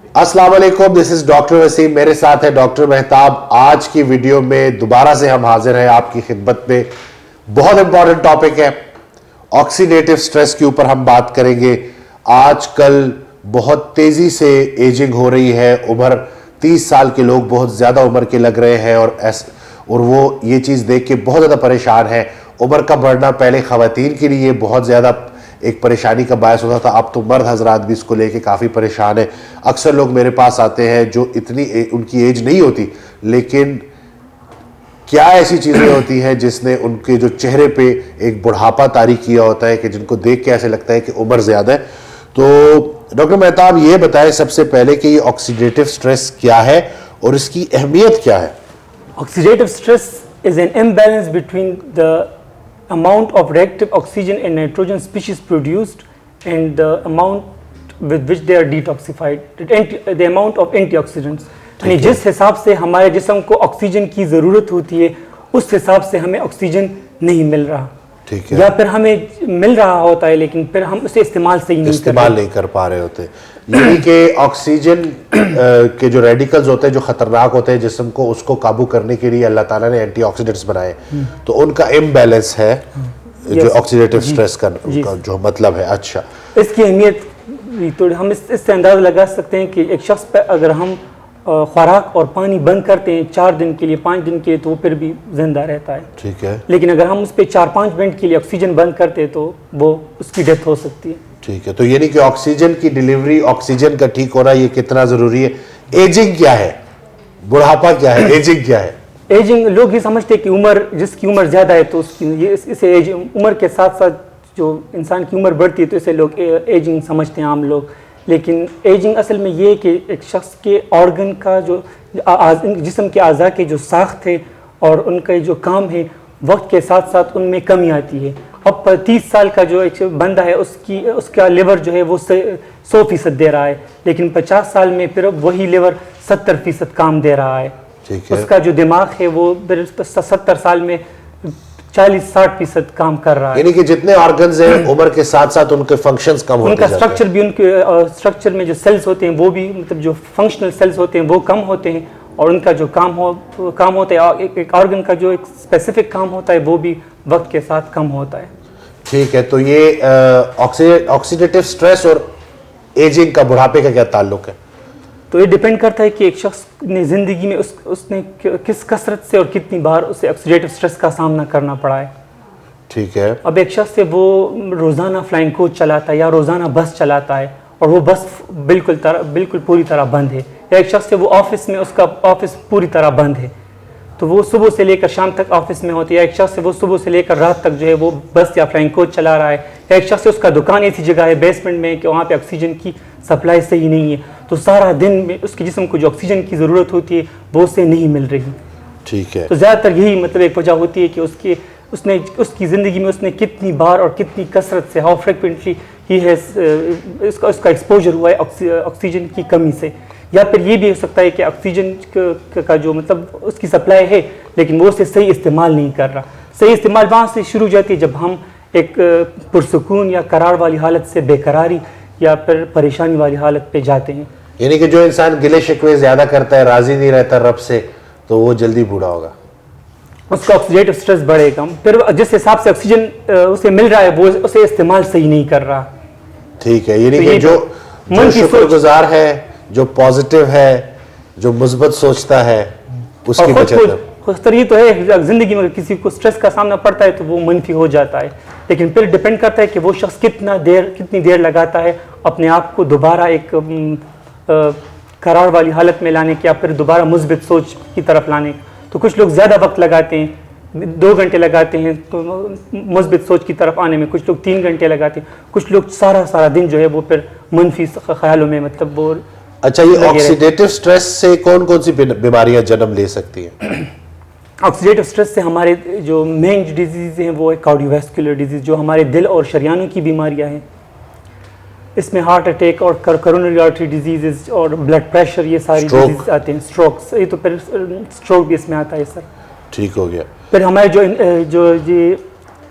السلام علیکم، دس is doctor Wasim, میرے ساتھ ہے ڈاکٹر مہتاب۔ آج کی ویڈیو میں دوبارہ سے ہم حاضر ہیں آپ کی خدمت میں۔ بہت امپورٹنٹ ٹاپک ہے، آکسیڈیٹو سٹریس کے اوپر ہم بات کریں گے۔ آج کل بہت تیزی سے ایجنگ ہو رہی ہے، عمر 30 سال کے لوگ بہت زیادہ عمر کے لگ رہے ہیں اور وہ یہ چیز دیکھ کے بہت زیادہ پریشان ہیں۔ عمر کا بڑھنا پہلے خواتین کے لیے بہت زیادہ ایک پریشانی کا باعث ہوتا تھا، اب تو مرد حضرات بھی اس کو لے کے کافی پریشان ہیں۔ اکثر لوگ میرے پاس آتے ہیں جو اتنی ان کی ایج نہیں ہوتی، لیکن کیا ایسی چیزیں ہوتی ہیں جس نے ان کے جو چہرے پہ ایک بڑھاپا طاری کیا ہوتا ہے کہ جن کو دیکھ کے ایسے لگتا ہے کہ عمر زیادہ ہے۔ تو ڈاکٹر مہتاب یہ بتائیں سب سے پہلے کہ یہ آکسیڈیٹو سٹریس کیا ہے اور اس کی اہمیت کیا ہے؟ Oxidative stress is an imbalance between the amount of reactive oxygen and nitrogen species produced and the amount with which they are detoxified, the amount of antioxidants. یعنی جس حساب سے ہمارے جسم کو آکسیجن کی ضرورت ہوتی ہے اس حساب سے ہمیں آکسیجن نہیں مل رہا، یا پھر ہمیں مل رہا ہوتا ہے لیکن پھر ہم اسے استعمال نہیں کر پا رہے ہوتے۔ یعنی کہ آکسیجن کے جو ریڈیکلز ہوتے ہیں جو خطرناک ہوتے ہیں جسم کو، اس کو قابو کرنے کے لیے اللہ تعالیٰ نے اینٹی آکسیڈنٹس بنائے، تو ان کا امبیلنس ہے جو آکسیڈیٹو سٹریس کا جو مطلب ہے۔ اچھا، اس کی اہمیت تو ہم اس سے اندازہ لگا سکتے ہیں کہ ایک شخص پہ اگر ہم خوراک اور پانی بند کرتے ہیں 4 دن کے لیے 5 دن کے لیے تو وہ پھر بھی زندہ رہتا ہے، ٹھیک ہے، لیکن اگر ہم اس پہ 4-5 منٹ کے لیے آکسیجن بند کرتے ہیں تو وہ اس کی ڈیتھ ہو سکتی ہے۔ ٹھیک ہے، تو یعنی کہ آکسیجن کی ڈیلیوری، آکسیجن کا ٹھیک ہونا یہ کتنا ضروری ہے؟ ایجنگ کیا ہے؟ بڑھاپا کیا ہے؟ ایجنگ کیا ہے؟ ایجنگ لوگ یہ سمجھتے ہیں کہ جس کی عمر زیادہ ہے تو اسے عمر کے ساتھ ساتھ جو انسان کی عمر بڑھتی ہے تو اسے لوگ ایجنگ سمجھتے ہیں عام لوگ، لیکن ایجنگ اصل میں یہ ہے کہ ایک شخص کے آرگن کا جو جسم کے اعضاء کے جو ساخت ہے اور ان کا جو کام ہے وقت کے ساتھ ساتھ ان میں کمی آتی ہے۔ اب 30 سال کا جو ایک بندہ ہے اس کا لیور جو ہے وہ 100% دے رہا ہے، لیکن 50 سال میں پھر وہی لیور 70% کام دے رہا ہے۔ اس کا جو دماغ ہے وہ 70 سال میں 40-60% کام کر رہا ہے۔ یعنی کہ جتنے آرگنز ہیں عمر کے ساتھ ساتھ ان کے فنکشنز کم ہوتے ہیں، ان کا سٹرکچر بھی، ان کے سٹرکچر میں جو سیلز ہوتے ہیں وہ بھی مطلب جو فنکشنل سیلز ہوتے ہیں وہ کم ہوتے ہیں، اور ان کا جو کام ہوتا ہے ایک آرگن کا جو ایک اسپیسیفک کام ہوتا ہے وہ بھی وقت کے ساتھ کم ہوتا ہے۔ ٹھیک ہے، تو یہ آکسیڈیٹو سٹریس اور ایجنگ کا، بڑھاپے کا کیا تعلق ہے؟ تو یہ ڈیپینڈ کرتا ہے کہ ایک شخص نے زندگی میں اس نے کس کثرت سے اور کتنی بار اسے آکسیڈیٹو سٹریس کا سامنا کرنا پڑا ہے۔ ٹھیک ہے، اب ایک شخص ہے وہ روزانہ فلائنگ کوچ چلاتا ہے یا روزانہ بس چلاتا ہے اور وہ بس بالکل پوری طرح بند ہے، یا ایک شخص ہے وہ آفس میں اس کا آفس پوری طرح بند ہے تو وہ صبح سے لے کر شام تک آفس میں ہوتی ہے، یا ایک شخص ہے وہ صبح سے لے کر رات تک جو ہے وہ بس یا فلائنگ کوچ چلا رہا ہے، یا ایک شخص ہے اس کا دکان ایسی جگہ ہے بیسمنٹ میں کہ وہاں پہ آکسیجن کی سپلائی صحیح نہیں ہے، تو سارا دن میں اس کے جسم کو جو آکسیجن کی ضرورت ہوتی ہے وہ اسے نہیں مل رہی۔ ٹھیک ہے، تو زیادہ تر یہی مطلب ایک وجہ ہوتی ہے کہ اس کی زندگی میں اس نے کتنی بار اور کتنی کثرت سے، ہاؤ فریکوینٹلی ہی ہیز اس کا ایکسپوجر ہوا ہے آکسیجن کی کمی سے، یا پھر یہ بھی ہو سکتا ہے کہ آکسیجن کا جو مطلب اس کی سپلائی ہے لیکن وہ اسے صحیح استعمال نہیں کر رہا۔ صحیح استعمال وہاں سے شروع ہو جاتی ہے جب ہم ایک پرسکون یا قرار والی حالت سے بے قراری یا پھر پریشانی والی حالت پہ جاتے ہیں۔ یعنی کہ جو انسان گلے شکوے زیادہ کرتا ہے، راضی نہیں رہتا رب سے، تو وہ جلدی بوڑھا ہوگا، اس کا آکسیڈیٹو سٹریس بڑھے گا، پھر جس حساب سے آکسیجن اسے مل رہا ہے وہ اسے استعمال صحیح نہیں کر رہا۔ ٹھیک ہے، یعنی کہ جو شکر گزار ہے، جو پازیٹیو ہے، جو مثبت سوچتا ہے، اس کی بچت خوشتر یہ تو ہے زندگی میں کسی کو سٹریس کا سامنا پڑتا ہے تو وہ منفی ہو جاتا ہے، لیکن پھر ڈیپینڈ کرتا ہے کہ وہ شخص کتنی دیر لگاتا ہے اپنے آپ کو دوبارہ ایک قرار والی حالت میں لانے کے، یا پھر دوبارہ مثبت سوچ کی طرف لانے۔ تو کچھ لوگ زیادہ وقت لگاتے ہیں، 2 گھنٹے لگاتے ہیں تو مثبت سوچ کی طرف آنے میں، کچھ لوگ 3 گھنٹے لگاتے ہیں، کچھ لوگ سارا دن جو ہے وہ پھر منفی خیالوں میں مطلب وہ۔ اچھا، یہ آکسیڈیٹو سٹریس سے کون سی بیماریاں جنم لے سکتی ہیں؟ آکسیڈیٹو سٹریس سے ہمارے جو مین ڈیزیز ہیں وہ ہے کارڈیو ویسکولر ڈیزیز، جو ہمارے دل اور شریانوں کی بیماریاں ہیں، اس میں ہارٹ اٹیک اور کورونری آرٹری ڈیزیز اور بلڈ پریشر، یہ ساری ڈیزیز آتے ہیں، اسٹروکس، یہ تو پھر اسٹروک بھی اس میں آتا ہے سر۔ ٹھیک ہو گیا۔ پھر ہمارے جو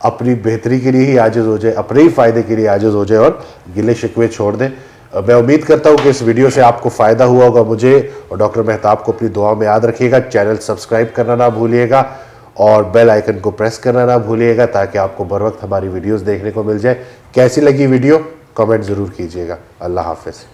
اپنی بہتری کے لیے ہی عاجز ہو جائے, اپنے ہی فائدے کے لیے عاجز ہو جائے اور گلے شکوے چھوڑ دیں. میں امید کرتا ہوں کہ اس ویڈیو سے آپ کو فائدہ ہوا ہوگا. مجھے اور ڈاکٹر مہتاب کو اپنی دعا میں یاد رکھیے گا. چینل سبسکرائب کرنا نہ بھولیے گا اور بیل آئیکن کو پریس کرنا نہ بھولیے گا تاکہ آپ کو بر وقت ہماری ویڈیوز دیکھنے کو مل جائے. کیسی لگی ویڈیو کمنٹ ضرور کیجیے گا. اللہ حافظ.